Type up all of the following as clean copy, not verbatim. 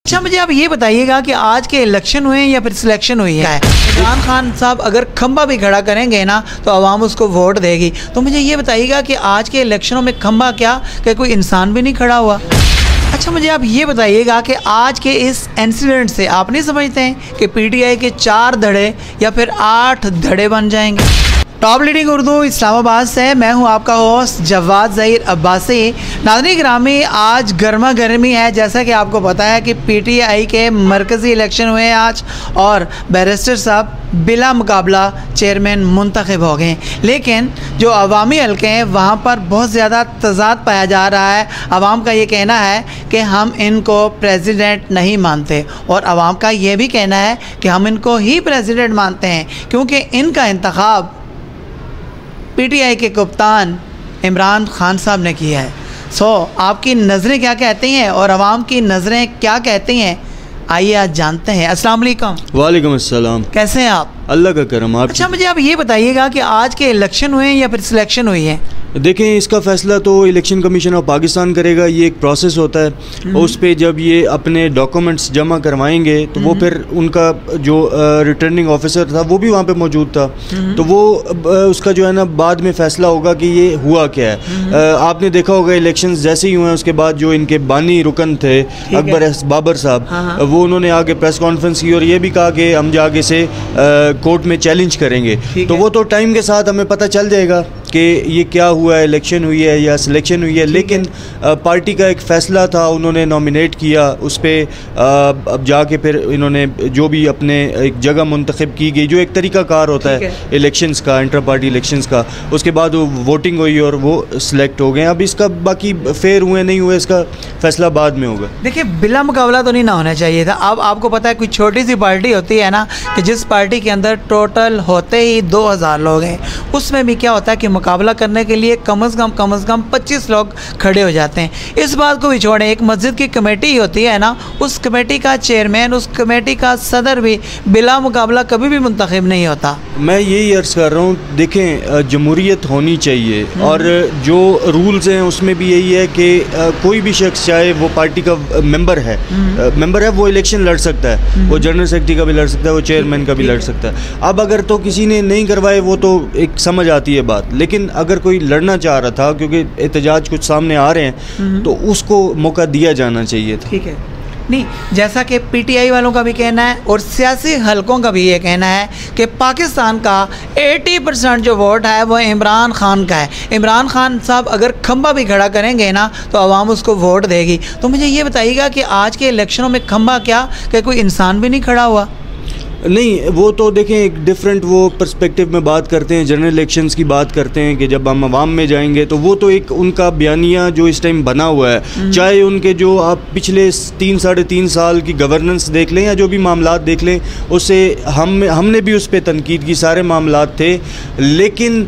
अच्छा मुझे आप ये बताइएगा कि आज के इलेक्शन हुए हैं या फिर सिलेक्शन हुई है? इमरान खान साहब अगर खंबा भी खड़ा करेंगे ना तो आवाम उसको वोट देगी। तो मुझे ये बताइएगा कि आज के इलेक्शनों में खंबा क्या कि कोई इंसान भी नहीं खड़ा हुआ। अच्छा मुझे आप ये बताइएगा कि आज के इस इंसिडेंट से आप नहीं समझते हैं कि पीटीआई के 4 धड़े या फिर 8 धड़े बन जाएंगे? टॉप लीडिंग उर्दू इस्लामाबाद से मैं हूं आपका होस्ट जवाद ज़हीर अब्बासी। नाज़रीन गिरामी, आज गर्मा गर्मी है। जैसा कि आपको पता है कि पीटीआई के मरकज़ी इलेक्शन हुए आज और बैरिस्टर साहब बिला मुकाबला चेयरमैन मुंतखब हो गए। लेकिन जो अवामी हल्के हैं वहाँ पर बहुत ज़्यादा तज़ाद पाया जा रहा है। आवाम का ये कहना है कि हम इनको प्रेसिडेंट नहीं मानते और आवाम का ये भी कहना है कि हम इनको ही प्रेसिडेंट मानते हैं क्योंकि इनका इंतखाब पीटीआई के कप्तान इमरान खान साहब ने किया है। आपकी नज़रें क्या कहती हैं और आवाम की नज़रें क्या कहती हैं, आइए आज जानते हैं। अस्सलाम वालेकुम। वालेकुम अस्सलाम। कैसे हैं आप? अल्लाह का करम। आप? अच्छा मुझे आप ये बताइएगा कि आज के इलेक्शन हुए हैं या फिर सिलेक्शन हुई है? देखें, इसका फ़ैसला तो इलेक्शन कमीशन ऑफ पाकिस्तान करेगा। ये एक प्रोसेस होता है। उस पे जब ये अपने डॉक्यूमेंट्स जमा करवाएंगे तो वो फिर उनका जो रिटर्निंग ऑफिसर था वो भी वहाँ पे मौजूद था, तो वो उसका जो है ना बाद में फ़ैसला होगा कि ये हुआ क्या है। आपने देखा होगा इलेक्शंस जैसे ही हुए उसके बाद जो इनके बानी रुकन थे अकबर बाबर साहब, वो उन्होंने आगे प्रेस कॉन्फ्रेंस की और ये भी कहा कि हम जाके से कोर्ट में चैलेंज करेंगे। तो वो तो टाइम के साथ हमें पता चल जाएगा कि ये क्या हुआ है, इलेक्शन हुई है या सिलेक्शन हुई है। लेकिन पार्टी का एक फ़ैसला था, उन्होंने नॉमिनेट किया, उस पर अब जाके फिर इन्होंने जो भी अपने एक जगह मुंतखब की गई जो एक तरीक़ाकार होता है इलेक्शंस का, इंटर पार्टी इलेक्शंस का, उसके बाद वो वोटिंग हुई और वो सिलेक्ट हो गए। अब इसका बाकी फेयर हुए नहीं हुए इसका फ़ैसला बाद में होगा। देखिए, बिला मुकाबला तो नहीं ना होना चाहिए था। अब आपको पता है कोई छोटी सी पार्टी होती है ना कि जिस पार्टी के अंदर टोटल होते ही 2000 लोग हैं, उसमें भी क्या होता है कि मुकाबला करने के लिए कम से कम 25 लोग खड़े हो जाते हैं। इस बात को भी छोड़ें, एक मस्जिद की कमेटी होती है ना, उस कमेटी का चेयरमैन, उस कमेटी का सदर भी बिला मुकाबला कभी भी मुंतखब नहीं होता। मैं यही अर्ज़ कर रहा हूँ, देखें जमहूरियत होनी चाहिए और जो रूल्स हैं उसमें भी यही है कि कोई भी शख्स चाहे वो पार्टी का मेंबर है वो इलेक्शन लड़ सकता है, वो जनरल सेक्रेटरी का भी लड़ सकता है, वो चेयरमैन का भी लड़ सकता है। अब अगर तो किसी ने नहीं करवाए वो तो एक समझ आती है बात, लेकिन अगर कोई लड़ना चाह रहा था क्योंकि एहतजाज कुछ सामने आ रहे हैं तो उसको मौका दिया जाना चाहिए था। ठीक है, नहीं, जैसा कि पीटीआई वालों का भी कहना है और सियासी हलकों का भी ये कहना है कि पाकिस्तान का 80% जो वोट है वो इमरान खान का है। इमरान खान साहब अगर खंबा भी खड़ा करेंगे ना तो आवाम उसको वोट देगी। तो मुझे ये बताइएगा कि आज के इलेक्शनों में खंबा क्या कि कोई इंसान भी नहीं खड़ा हुआ? नहीं, वो तो देखें एक डिफरेंट वो पर्सपेक्टिव में बात करते हैं, जनरल इलेक्शंस की बात करते हैं कि जब हम अवाम में जाएंगे तो वो तो एक उनका बयानिया जो इस टाइम बना हुआ है, चाहे उनके जो आप पिछले 3-3.5 साल की गवर्नेंस देख लें या जो भी मामलात देख लें, उससे हमने भी उस पर तनकीद की, सारे मामलात थे। लेकिन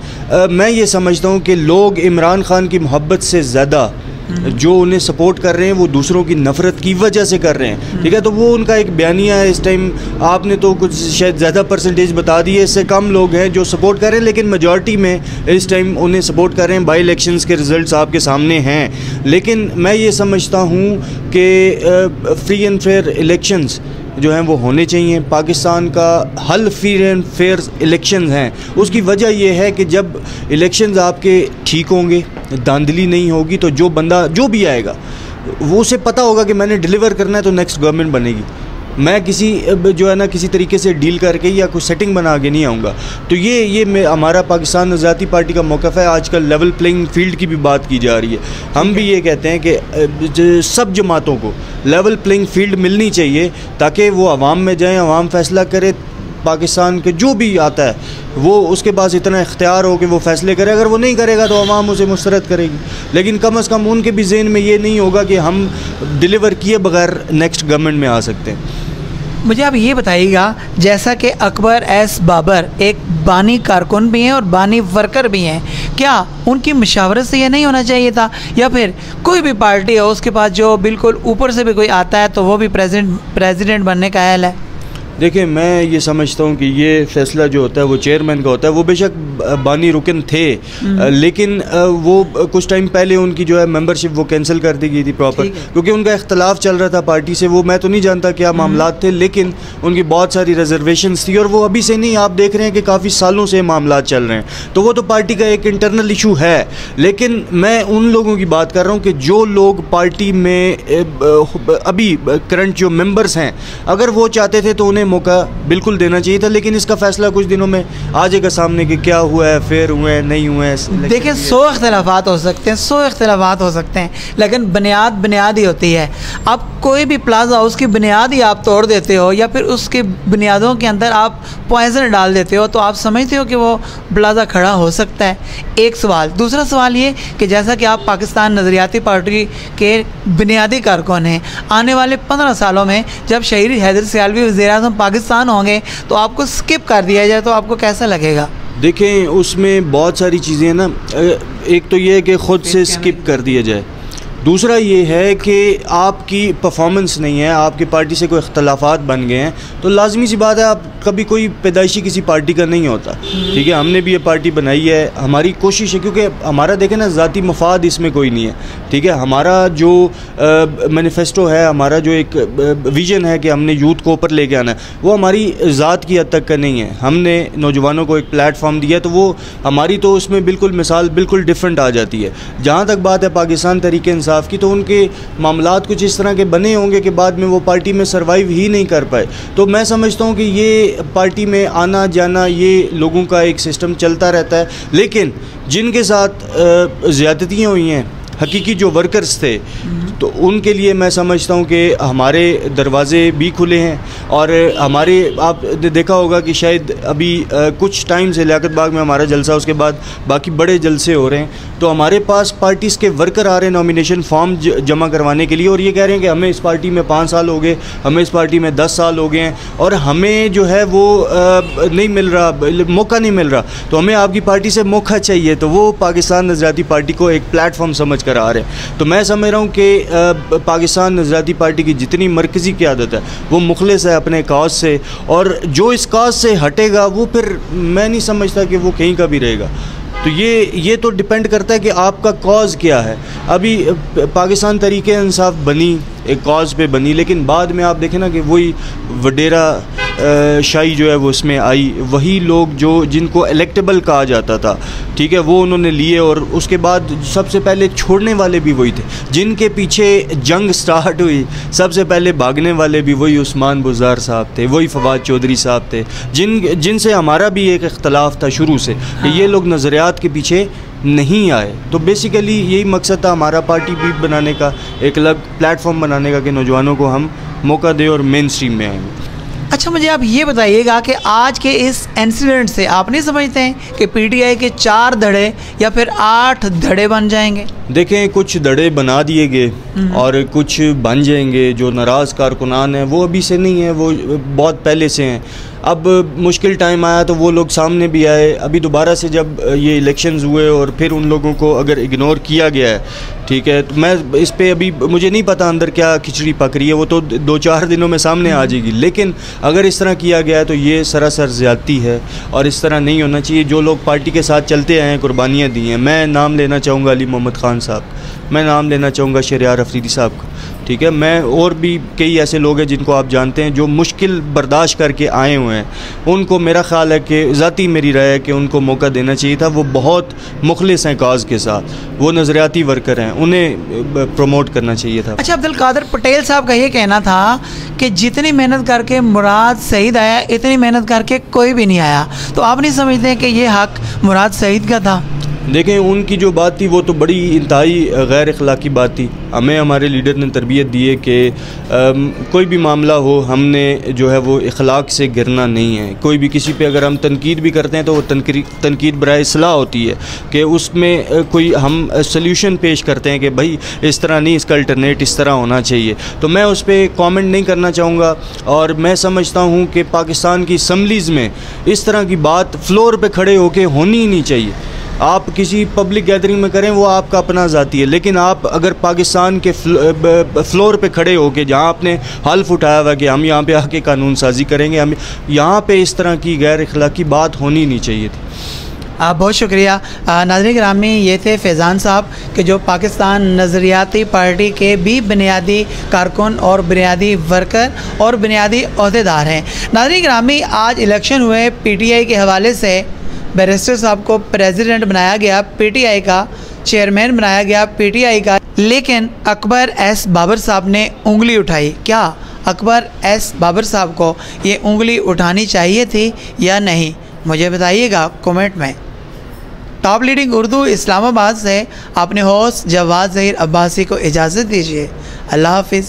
मैं ये समझता हूँ कि लोग इमरान खान की मोहब्बत से ज़्यादा जो उन्हें सपोर्ट कर रहे हैं वो दूसरों की नफ़रत की वजह से कर रहे हैं। ठीक है, तो वो उनका एक बयानिया है इस टाइम। आपने तो कुछ शायद ज़्यादा परसेंटेज बता दी है, इससे कम लोग हैं जो सपोर्ट कर रहे हैं, लेकिन मेजॉरिटी में इस टाइम उन्हें सपोर्ट कर रहे हैं। बाई इलेक्शंस के रिज़ल्ट्स आपके सामने हैं। लेकिन मैं ये समझता हूँ कि फ्री एंड फेयर इलेक्शंस जो हैं वो होने चाहिए। पाकिस्तान का हल फ्री एंड फेयर इलेक्शंस हैं। उसकी वजह यह है कि जब इलेक्शंस आपके ठीक होंगे, धांधली नहीं होगी, तो जो बंदा जो भी आएगा वो उसे पता होगा कि मैंने डिलीवर करना है तो नेक्स्ट गवर्नमेंट बनेगी। मैं किसी जो है ना किसी तरीके से डील करके या कुछ सेटिंग बना के नहीं आऊँगा। तो ये हमारा पाकिस्तान नज़ाती पार्टी का मौक़िफ़ है। आजकल लेवल प्लेइंग फील्ड की भी बात की जा रही है। हम भी ये कहते हैं कि सब जमातों को लेवल प्लेइंग फील्ड मिलनी चाहिए ताकि वो आवाम में जाएँ, आवाम फ़ैसला करे। पाकिस्तान के जो भी आता है वो उसके पास इतना इख्तियार हो कि वो फ़ैसले करे। अगर वो नहीं करेगा तो अवाम उसे मुस्तरद करेगी, लेकिन कम से कम उनके भी ज़हन में ये नहीं होगा कि हम डिलीवर किए बगैर नेक्स्ट गवर्नमेंट में आ सकते हैं। मुझे आप ये बताइएगा, जैसा कि अकबर एस बाबर एक बानी कारकुन भी हैं और बानी वर्कर भी हैं, क्या उनकी मशावरत से यह नहीं होना चाहिए था? या फिर कोई भी पार्टी हो उसके पास जो बिल्कुल ऊपर से भी कोई आता है तो वो भी प्रेसिडेंट बनने का अहल है? देखिए, मैं ये समझता हूँ कि ये फ़ैसला जो होता है वो चेयरमैन का होता है। वो बेशक बानी रुकन थे, लेकिन वो कुछ टाइम पहले उनकी जो है मेंबरशिप वो कैंसिल कर दी गई थी प्रॉपर, क्योंकि उनका इख्तलाफ चल रहा था पार्टी से। वो मैं तो नहीं जानता क्या मामलात थे, लेकिन उनकी बहुत सारी रिजर्वेशंस थी, और वो अभी से नहीं, आप देख रहे हैं कि काफ़ी सालों से मामलात चल रहे हैं। तो वो तो पार्टी का एक इंटरनल इशू है, लेकिन मैं उन लोगों की बात कर रहा हूँ कि जो लोग पार्टी में अभी करंट जो मेंबर्स हैं, अगर वो चाहते थे तो उन्हें मौका बिल्कुल देना चाहिए था। लेकिन इसका फैसला कुछ दिनों में आ जाएगा सामने कि क्या हुआ है, फेयर हुए हैं, नहीं हुए हैं। देखिए, 100 इख्तलाफात हो सकते हैं, 100 इख्तलाफात हो सकते हैं, लेकिन बुनियाद ही होती है। अब कोई भी प्लाजा हाउस की बुनियाद ही आप तोड़ देते हो, या फिर उसकी बुनियादों के अंदर आप पॉइजन डाल देते हो, तो आप समझते हो कि वो प्लाजा खड़ा हो सकता है। एक सवाल। दूसरा सवाल ये कि जैसा कि आप पाकिस्तान नज़रियाती पार्टी के बुनियादी कारकुन हैं, आने वाले 15 सालों में जब शहीद हैदर सियालवी वज़ीर-ए-आज़म पाकिस्तान होंगे तो आपको स्किप कर दिया जाए तो आपको कैसा लगेगा? देखें, उसमें बहुत सारी चीज़ें हैं ना। एक तो ये है कि ख़ुद से स्किप कर दिया जाए, दूसरा ये है कि आपकी परफॉर्मेंस नहीं है, आपकी पार्टी से कोई इख्तलाफात बन गए हैं, तो लाजमी सी बात है आप कभी कोई पैदाइशी किसी पार्टी का नहीं होता। ठीक है, हमने भी ये पार्टी बनाई है, हमारी कोशिश है, क्योंकि हमारा देखें ना, ज़ाती मफाद इसमें कोई नहीं है। ठीक है, हमारा जो मैनिफेस्टो है, हमारा जो एक विज़न है कि हमने यूथ को ऊपर लेके आना है, वो हमारी ज़ात की हद तक का नहीं है। हमने नौजवानों को एक प्लेटफॉर्म दिया, तो वो हमारी तो उसमें बिल्कुल मिसाल बिल्कुल डिफरेंट आ जाती है। जहाँ तक बात है पाकिस्तान तहरीक इंसाफ की, तो उनके मामलात कुछ इस तरह के बने होंगे कि बाद में वो पार्टी में सर्वाइव ही नहीं कर पाए। तो मैं समझता हूँ कि ये पार्टी में आना जाना ये लोगों का एक सिस्टम चलता रहता है, लेकिन जिनके साथ ज़्यादतियाँ हुई हैं, हकीकी जो वर्कर्स थे, तो उनके लिए मैं समझता हूँ कि हमारे दरवाज़े भी खुले हैं। और हमारे, आप देखा होगा कि शायद अभी कुछ टाइम से लियाकत बाग में हमारा जलसा, उसके बाद बाकी बड़े जलसे हो रहे हैं, तो हमारे पास पार्टीज़ के वर्कर आ रहे हैं नॉमिनेशन फॉर्म जमा करवाने के लिए, और ये कह रहे हैं कि हमें इस पार्टी में 5 साल हो गए, हमें इस पार्टी में 10 साल हो गए हैं, और हमें जो है वो नहीं मिल रहा, मौका नहीं मिल रहा, तो हमें आपकी पार्टी से मौका चाहिए। तो वो पाकिस्तान नज़रियाती पार्टी को एक प्लेटफॉर्म समझ कर आ रहे हैं। तो मैं समझ रहा हूँ कि पाकिस्तान नज़रियाती पार्टी की जितनी मरकज़ी क़यादत है वो मुखलिस है अपने काज से, और जो इस काज से हटेगा वो फिर मैं नहीं समझता कि वो कहीं का भी रहेगा। तो ये तो डिपेंड करता है कि आपका कॉज क्या है। अभी पाकिस्तान तहरीक इंसाफ बनी, एक कॉज पे बनी, लेकिन बाद में आप देखें ना कि वही वडेरा शाही जो है वो उसमें आई, वही लोग जो जिनको इलेक्टेबल कहा जाता था, ठीक है, वो उन्होंने लिए, और उसके बाद सबसे पहले छोड़ने वाले भी वही थे। जिनके पीछे जंग स्टार्ट हुई, सबसे पहले भागने वाले भी वही उस्मान बुज़ार साहब थे, वही फवाद चौधरी साहब थे, जिनसे हमारा भी एक इख्तलाफ था शुरू से कि ये लोग नज़रियात के पीछे नहीं आए। तो बेसिकली यही मकसद था हमारा पार्टी भी बनाने का, एक अलग प्लेटफॉर्म बनाने का कि नौजवानों को हम मौका दें और मेन स्ट्रीम में आएंगे। अच्छा, मुझे आप ये बताइएगा कि आज के इस इंसिडेंट से आप नहीं समझते हैं कि पीटीआई के 4 धड़े या फिर 8 धड़े बन जाएंगे? देखें, कुछ धड़े बना दिए गए और कुछ बन जाएंगे। जो नाराज़ कारकुनान हैं वो अभी से नहीं है, वो बहुत पहले से हैं। अब मुश्किल टाइम आया तो वो लोग सामने भी आए। अभी दोबारा से जब ये इलेक्शंस हुए और फिर उन लोगों को अगर इग्नोर किया गया है, ठीक है, तो मैं इस पे अभी मुझे नहीं पता अंदर क्या खिचड़ी पक रही है, वो तो 2-4 दिनों में सामने आ जाएगी। लेकिन अगर इस तरह किया गया है तो ये सरासर ज़्यादती है और इस तरह नहीं होना चाहिए। जो लोग पार्टी के साथ चलते आए हैं, कुर्बानियाँ दी हैं, मैं नाम लेना चाहूँगा अली मोहम्मद ख़ान साहब, मैं नाम लेना चाहूँगा शहरयार अफरीदी साहब का, ठीक है, मैं और भी कई ऐसे लोग हैं जिनको आप जानते हैं जो मुश्किल बर्दाश्त करके आए हुए हैं। उनको मेरा ख़्याल है कि ज़ाती मेरी राय है कि उनको मौका देना चाहिए था। वो बहुत मुखलिस हैं काज के साथ, वो नज़रियाती वर्कर हैं, उन्हें प्रमोट करना चाहिए था। अच्छा, अब्दुल कादिर पटेल साहब का ये कहना था कि जितनी मेहनत करके मुराद सईद आया, इतनी मेहनत करके कोई भी नहीं आया। तो आप नहीं समझते कि ये हक़ मुराद सईद का था? देखें, उनकी जो बात थी वो तो बड़ी इंतहाई गैर अखलाकी बात थी। हमें हमारे लीडर ने तरबियत दी है कि कोई भी मामला हो, हमने जो है वो इखलाक से गिरना नहीं है। कोई भी किसी पे अगर हम तनकीद भी करते हैं तो वो तनकीद बराए इस्लाह होती है कि उसमें कोई हम सल्यूशन पेश करते हैं कि भाई इस तरह नहीं, इसका अल्टरनेट इस तरह होना चाहिए। तो मैं उस पर कॉमेंट नहीं करना चाहूँगा। और मैं समझता हूँ कि पाकिस्तान की असम्बलीज़ में इस तरह की बात फ्लोर पर खड़े होकर होनी ही नहीं चाहिए। आप किसी पब्लिक गैदरिंग में करें वो आपका अपना ज़ाती है, लेकिन आप अगर पाकिस्तान के फ्लोर पे खड़े हो के जहाँ आपने हल्फ उठाया हुआ कि हम यहाँ पे आके कानून साजी करेंगे, हम यहाँ पे इस तरह की गैर अखलाकी बात होनी नहीं चाहिए थी। बहुत शुक्रिया। नाज़रीन गिरामी, ये थे फैज़ान साहब कि जो पाकिस्तान नज़रियाती पार्टी के भी बुनियादी कारकुन और बुनियादी वर्कर और बुनियादी अहदेदार हैं। नाज़रीन गिरामी, आज इलेक्शन हुए, PTI के हवाले से बैरिस्टर साहब को प्रेसिडेंट बनाया गया, PTI का चेयरमैन बनाया गया PTI का, लेकिन अकबर एस बाबर साहब ने उंगली उठाई। क्या अकबर एस बाबर साहब को ये उंगली उठानी चाहिए थी या नहीं? मुझे बताइएगा कमेंट में। टॉप लीडिंग उर्दू इस्लामाबाद से अपने होस्ट जवाद ज़हीर अब्बासी को इजाज़त दीजिए। अल्लाह हाफिज़।